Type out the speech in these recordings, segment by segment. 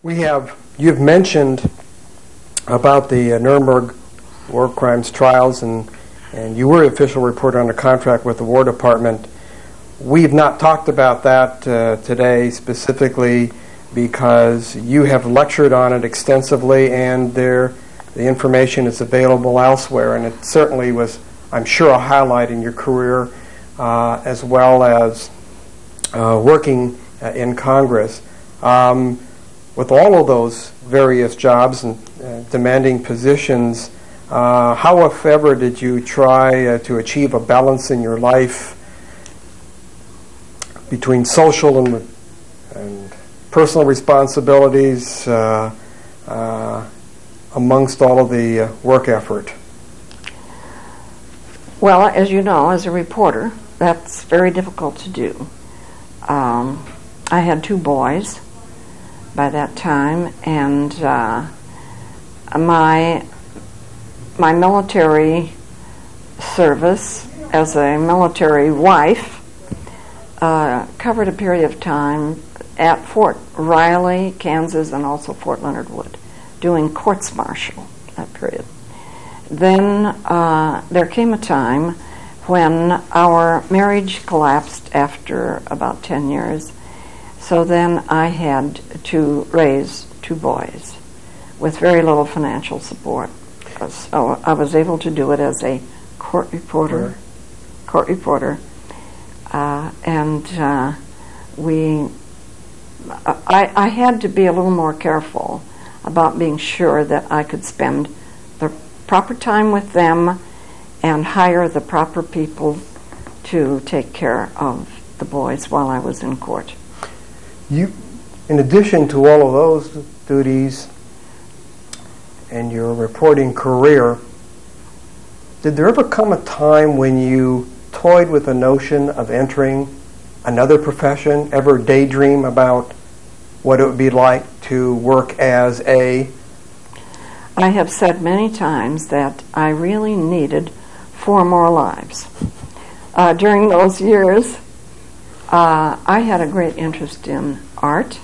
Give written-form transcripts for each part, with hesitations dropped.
You've mentioned about the Nuremberg war crimes trials, and you were official reporter under contract with the War Department. We've not talked about that today specifically because you have lectured on it extensively, and the information is available elsewhere, and it certainly was, I'm sure, a highlight in your career as well as working in Congress. With all of those various jobs and demanding positions, how, if ever, did you try to achieve a balance in your life between social and personal responsibilities amongst all of the work effort? Well, as you know, as a reporter, that's very difficult to do. I had 2 boys by that time, and my military service as a military wife covered a period of time at Fort Riley, Kansas, and also Fort Leonard Wood, doing courts-martial that period. Then there came a time when our marriage collapsed after about 10 years. So then I had to raise 2 boys with very little financial support. So I was able to do it as a court reporter. I had to be a little more careful about being sure that I could spend the proper time with them and hire the proper people to take care of the boys while I was in court. You, in addition to all of those duties and your reporting career, did there ever come a time when you toyed with the notion of entering another profession, ever daydream about what it would be like to work as a... I have said many times that I really needed 4 more lives. During those years, I had a great interest in art,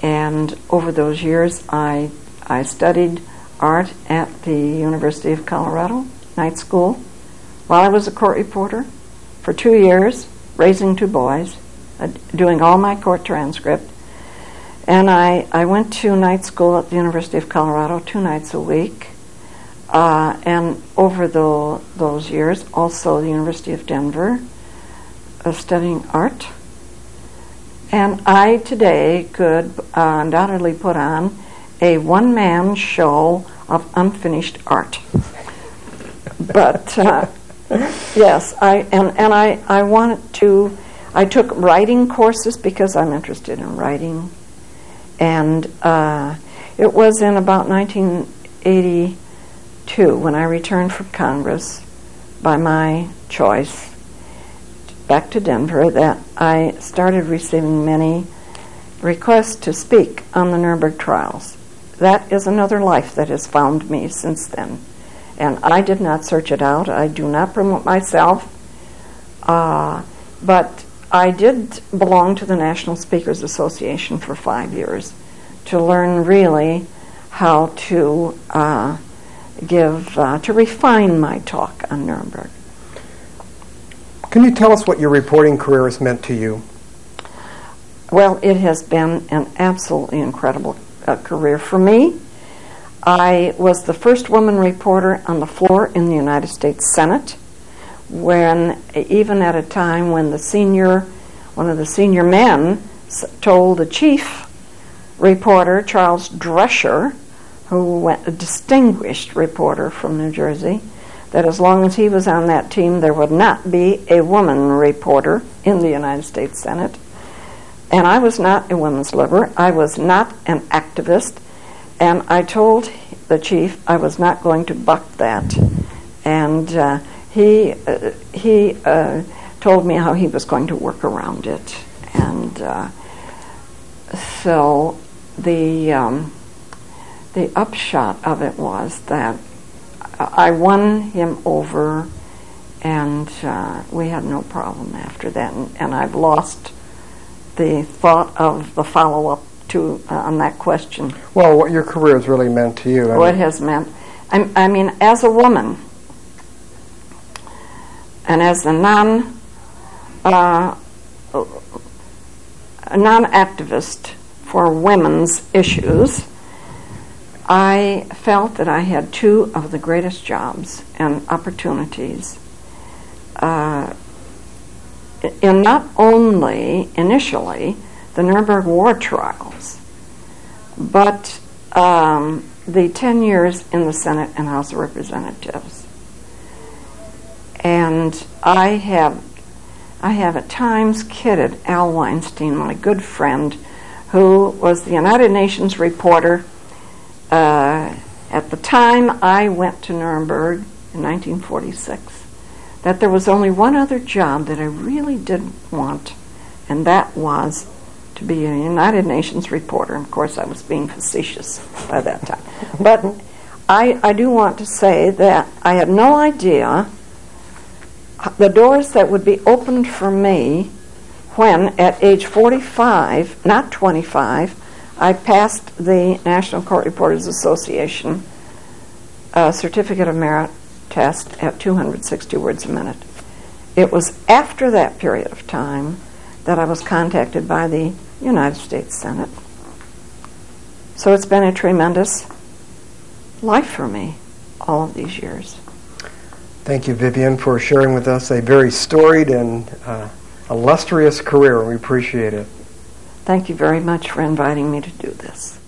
and over those years I studied art at the University of Colorado night school while I was a court reporter for 2 years, raising 2 boys, doing all my court transcript. And I went to night school at the University of Colorado 2 nights a week, and over those years also the University of Denver, studying art. And I today could undoubtedly put on a one-man show of unfinished art. But yes, I wanted to. I took writing courses because I'm interested in writing, and it was in about 1982 when I returned from Congress by my choice back to Denver that I started receiving many requests to speak on the Nuremberg trials. That is another life that has found me since then. And I did not search it out. I do not promote myself. But I did belong to the National Speakers Association for 5 years to learn really how to to refine my talk on Nuremberg. Can you tell us what your reporting career has meant to you? Well, it has been an absolutely incredible career for me. I was the first woman reporter on the floor in the United States Senate, when even at a time when one of the senior men told the chief reporter, Charles Drescher, who went a distinguished reporter from New Jersey, that as long as he was on that team, there would not be a woman reporter in the United States Senate. And I was not a women's lover. I was not an activist. And I told the chief I was not going to buck that. And he told me how he was going to work around it. And so the upshot of it was that I won him over, and we had no problem after that. And I've lost the thought of the follow-up on that question. Well, what your career has really meant to you. What has meant. I mean, as a woman and as a non-activist for women's issues, I felt that I had two of the greatest jobs and opportunities in not only initially the Nuremberg war trials, but the 10 years in the Senate and House of Representatives. And I have at times kidded Al Weinstein, my good friend, who was the United Nations reporter at the time I went to Nuremberg in 1946, that there was only one other job that I really did want, and that was to be a United Nations reporter. And of course, I was being facetious by that time. But I do want to say that I had no idea the doors that would be opened for me when, at age 45, not 25, I passed the National Court Reporters Association Certificate of Merit test at 260 words a minute. It was after that period of time that I was contacted by the United States Senate. So it's been a tremendous life for me all of these years. Thank you, Vivien, for sharing with us a very storied and illustrious career. We appreciate it. Thank you very much for inviting me to do this.